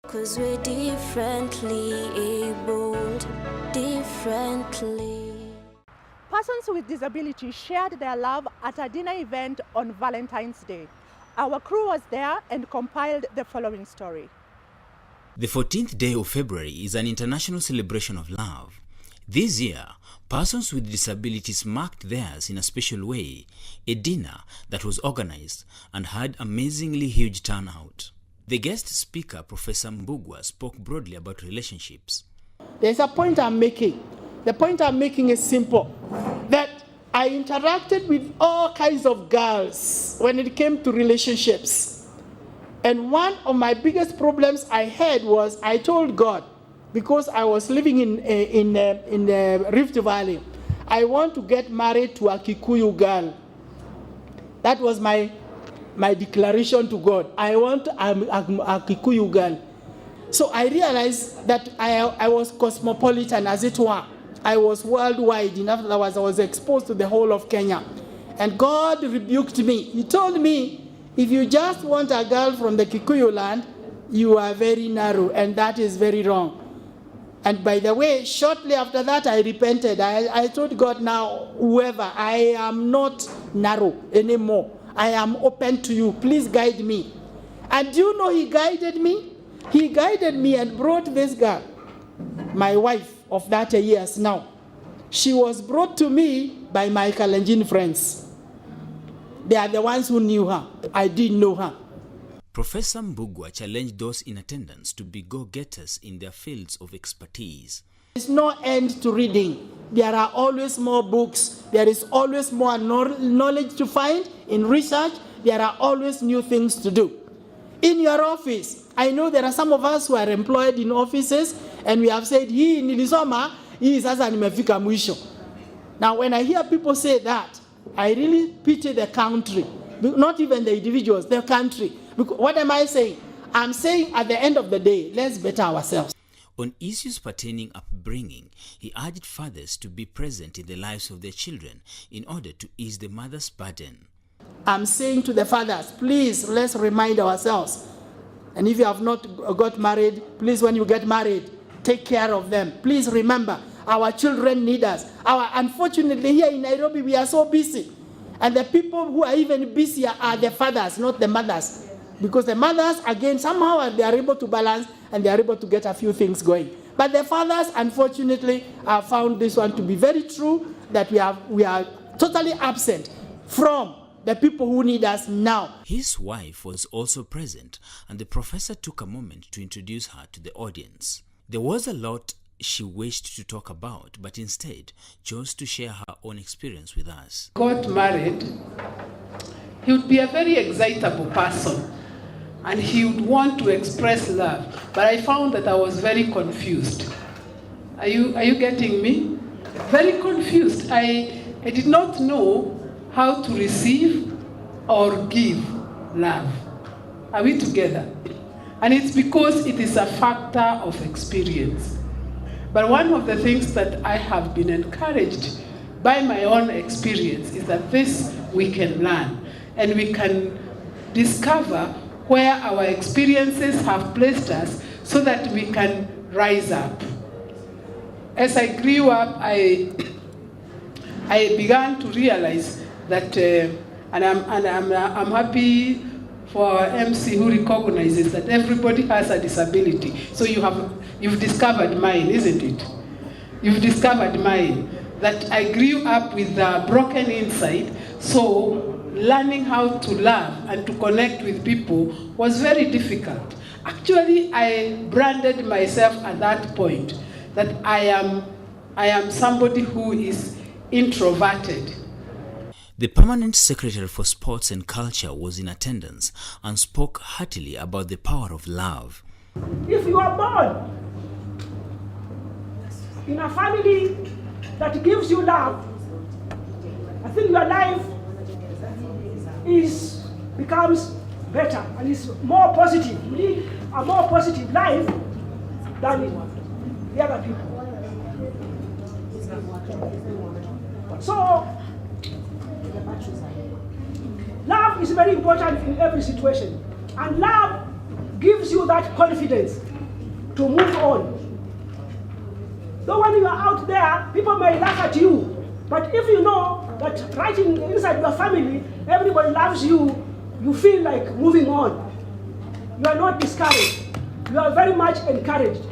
'Cause we're differently abled, differently. Persons with disabilities shared their love at a dinner event on Valentine's Day. Our crew was there and compiled the following story. The 14th day of February is an international celebration of love. This year, persons with disabilities marked theirs in a special way, a dinner that was organized and had amazingly huge turnout. The guest speaker, Professor Mbugua, spoke broadly about relationships. There's a point I'm making. The point I'm making is simple, that I interacted with all kinds of girls when it came to relationships. And one of my biggest problems I had was I told God, because I was living in Rift Valley, I want to get married to a Kikuyu girl. That was my declaration to God. I want a Kikuyu girl. So I realized that I was cosmopolitan, as it were. I was worldwide. In other words, I was exposed to the whole of Kenya. And God rebuked me. He told me, if you just want a girl from the Kikuyu land, you are very narrow, and that is very wrong. And by the way, shortly after that, I repented. I told God, now, whoever, I am not narrow anymore. I am open to you. Please guide me. And do you know he guided me? He guided me and brought this girl, my wife of 30 years now. She was brought to me by my Kalenjin friends. They are the ones who knew her. I didn't know her. Professor Mbugua challenged those in attendance to be go-getters in their fields of expertise. There is no end to reading. There are always more books. There is always more knowledge to find in research. There are always new things to do. In your office, I know there are some of us who are employed in offices, and we have said, hii nilisoma, hii sasa nimefika mwisho. Now, when I hear people say that, I really pity the country, not even the individuals, the country. Because what am I saying? I'm saying at the end of the day, let's better ourselves. On issues pertaining upbringing, he urged fathers to be present in the lives of their children in order to ease the mother's burden. I'm saying to the fathers, please, let's remind ourselves. And if you have not got married, please, when you get married, take care of them. Please remember, our children need us. Unfortunately, here in Nairobi, we are so busy. And the people who are even busier are the fathers, not the mothers. Because the mothers, again, somehow they are able to balance and they are able to get a few things going. But the fathers, unfortunately, have found this one to be very true, that we are totally absent from the people who need us now. His wife was also present, and the professor took a moment to introduce her to the audience. There was a lot she wished to talk about, but instead chose to share her own experience with us. Got married, he would be a very excitable person, and he would want to express love. But I found that I was very confused. Are you getting me? Very confused. I did not know how to receive or give love. Are we together? And it's because it is a factor of experience. But one of the things that I have been encouraged by my own experience is that this we can learn, and we can discover where our experiences have placed us so that we can rise up. As I grew up, I began to realize that, and I'm happy for our MC who recognizes that everybody has a disability. So you've discovered mine, isn't it? You've discovered mine. That I grew up with a broken inside, so learning how to love and to connect with people was very difficult. Actually, I branded myself at that point that I am somebody who is introverted. The Permanent Secretary for Sports and Culture was in attendance and spoke heartily about the power of love. If you are born in a family that gives you love, I think your life becomes better and is more positive. You need a more positive life than the other people. So, love is very important in every situation. And love gives you that confidence to move on. So when you are out there, people may laugh at you. But if you know that right inside your family, everybody loves you, you feel like moving on. You are not discouraged. You are very much encouraged.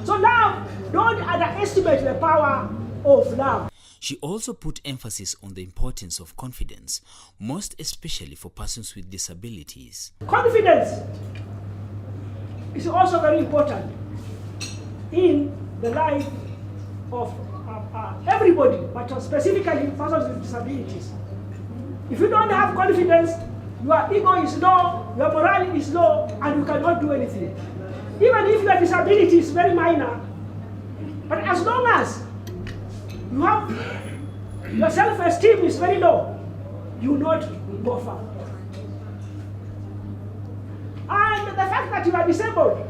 So love, don't underestimate the power of love. She also put emphasis on the importance of confidence, most especially for persons with disabilities. Confidence is also very important in the life of everybody, but specifically persons with disabilities. If you don't have confidence, your ego is low, your morale is low, and you cannot do anything. Even if your disability is very minor, but as long as you have your self-esteem is very low, you will not go far. And the fact that you are disabled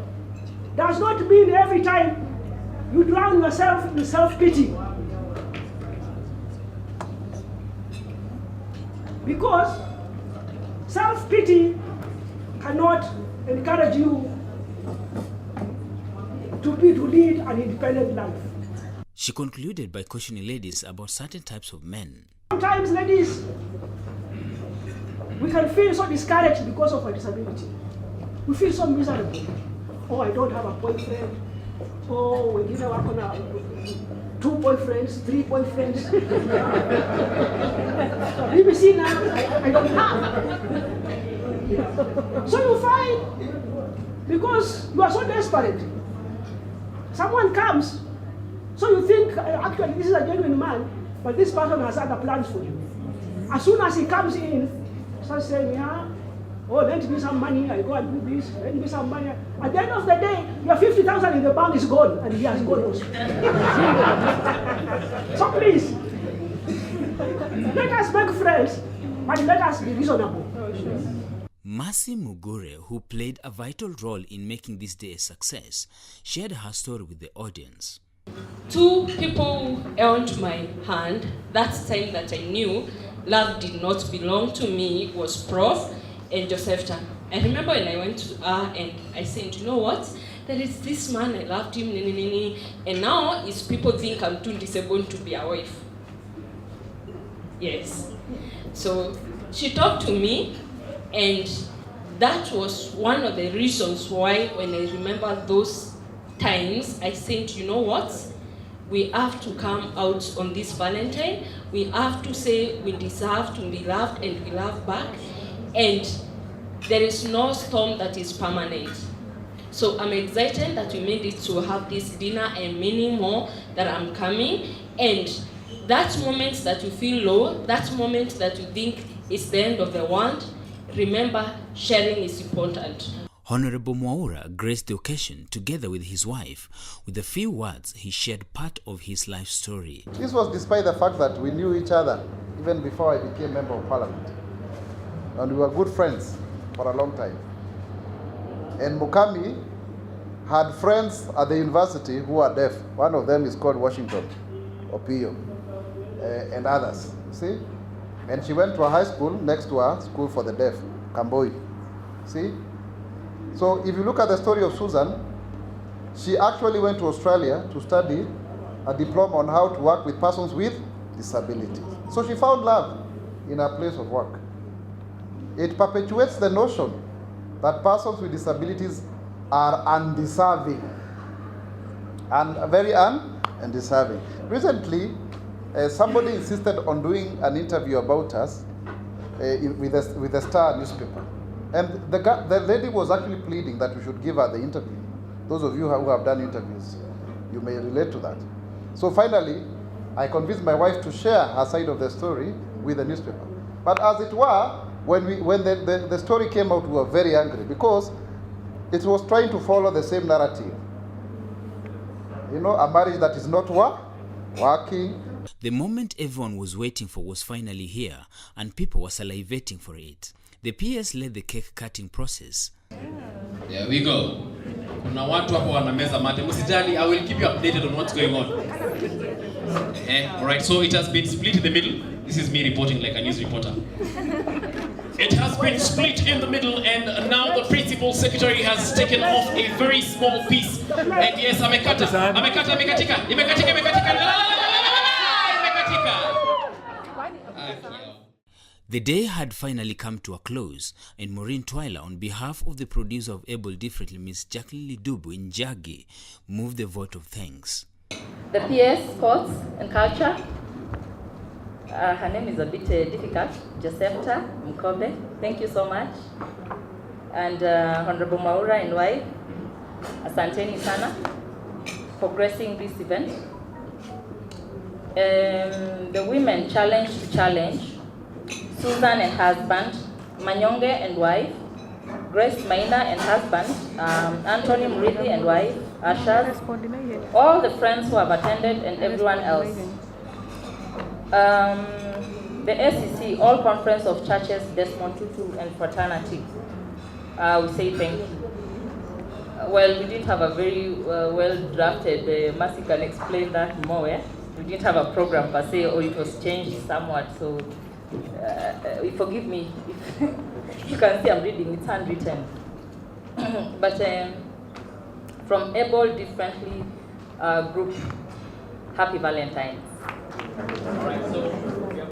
does not mean every time you drown yourself in self-pity. Because self-pity cannot encourage you to lead an independent life. She concluded by cautioning ladies about certain types of men. Sometimes, ladies, we can feel so discouraged because of our disability. We feel so miserable. Oh, I don't have a boyfriend. Oh, we didn't work on 2 boyfriends, 3 boyfriends. BBC now, I don't have. So you find, because you are so desperate, someone comes, so you think, actually, this is a genuine man, but this person has other plans for you. As soon as he comes in, starts saying, yeah, oh, lend me some money, I go and do this, lend me some money. At the end of the day, your 50,000 in the bank is gone, and he has gone also. So please, let us make friends, but let us be reasonable. Mercy Mugure, who played a vital role in making this day a success, shared her story with the audience. 2 people held my hand. That time that I knew love did not belong to me was Prof and Josephta. I remember when I went to her and I said, you know what? There is this man, I loved him, and now is people think I'm too disabled to be a wife. Yes. So she talked to me, and that was one of the reasons why when I remember those times, I said, you know what? We have to come out on this Valentine. We have to say we deserve to be loved and we love back. And there is no storm that is permanent. So I'm excited that we made it to have this dinner and many more that I'm coming. And that moment that you feel low, that moment that you think is the end of the world, remember sharing is important. Honorable Mwaura graced the occasion together with his wife. With a few words, he shared part of his life story. This was despite the fact that we knew each other even before I became member of parliament. And we were good friends for a long time. And Mukami had friends at the university who were deaf. One of them is called Washington, Opio, and others, you see? And she went to a high school next to her school for the deaf, Kamboi, see? So if you look at the story of Susan, she actually went to Australia to study a diploma on how to work with persons with disabilities. So she found love in her place of work. It perpetuates the notion that persons with disabilities are undeserving, and very undeserving. Recently, somebody insisted on doing an interview about us with the Star newspaper. And the lady was actually pleading that we should give her the interview. Those of you who have done interviews, you may relate to that. So finally, I convinced my wife to share her side of the story with the newspaper. But as it were, when the story came out, we were very angry because it was trying to follow the same narrative. You know, a marriage that is not working. The moment everyone was waiting for was finally here, and people were salivating for it. The PS led the cake cutting process. There we go. Kuna watu hapo wanameza mate. Msijali, I will keep you updated on what's going on. All right, so it has been split in the middle. This is me reporting like a news reporter. It has been split in the middle, and now the principal secretary has taken off a very small piece. And yes, amekatika, imekatika. The day had finally come to a close, and Maureen Twyler, on behalf of the producer of Able Differently, Miss Jacqueline Lidubu in Jagi, moved the vote of thanks. The PS, Sports and Culture, her name is a bit difficult, Josepha Mkobe, thank you so much. And Honorable Maura and wife, asanteni sana for gracing this event. The women challenge to challenge, Susan and husband, Manyonge and wife, Grace Maina and husband, Anthony Murithi and wife, Ashaz, all the friends who have attended and everyone else. The SEC, All Conference of Churches, Desmond Tutu and Fraternity, we say thank you. Well, we didn't have a very well-drafted, Mercy can explain that more. We didn't have a program per se, or it was changed somewhat, so forgive me if you can see I'm reading, it's handwritten. But from Able Differently group, happy Valentines.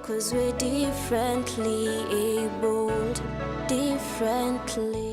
Cause we're differently abled, differently.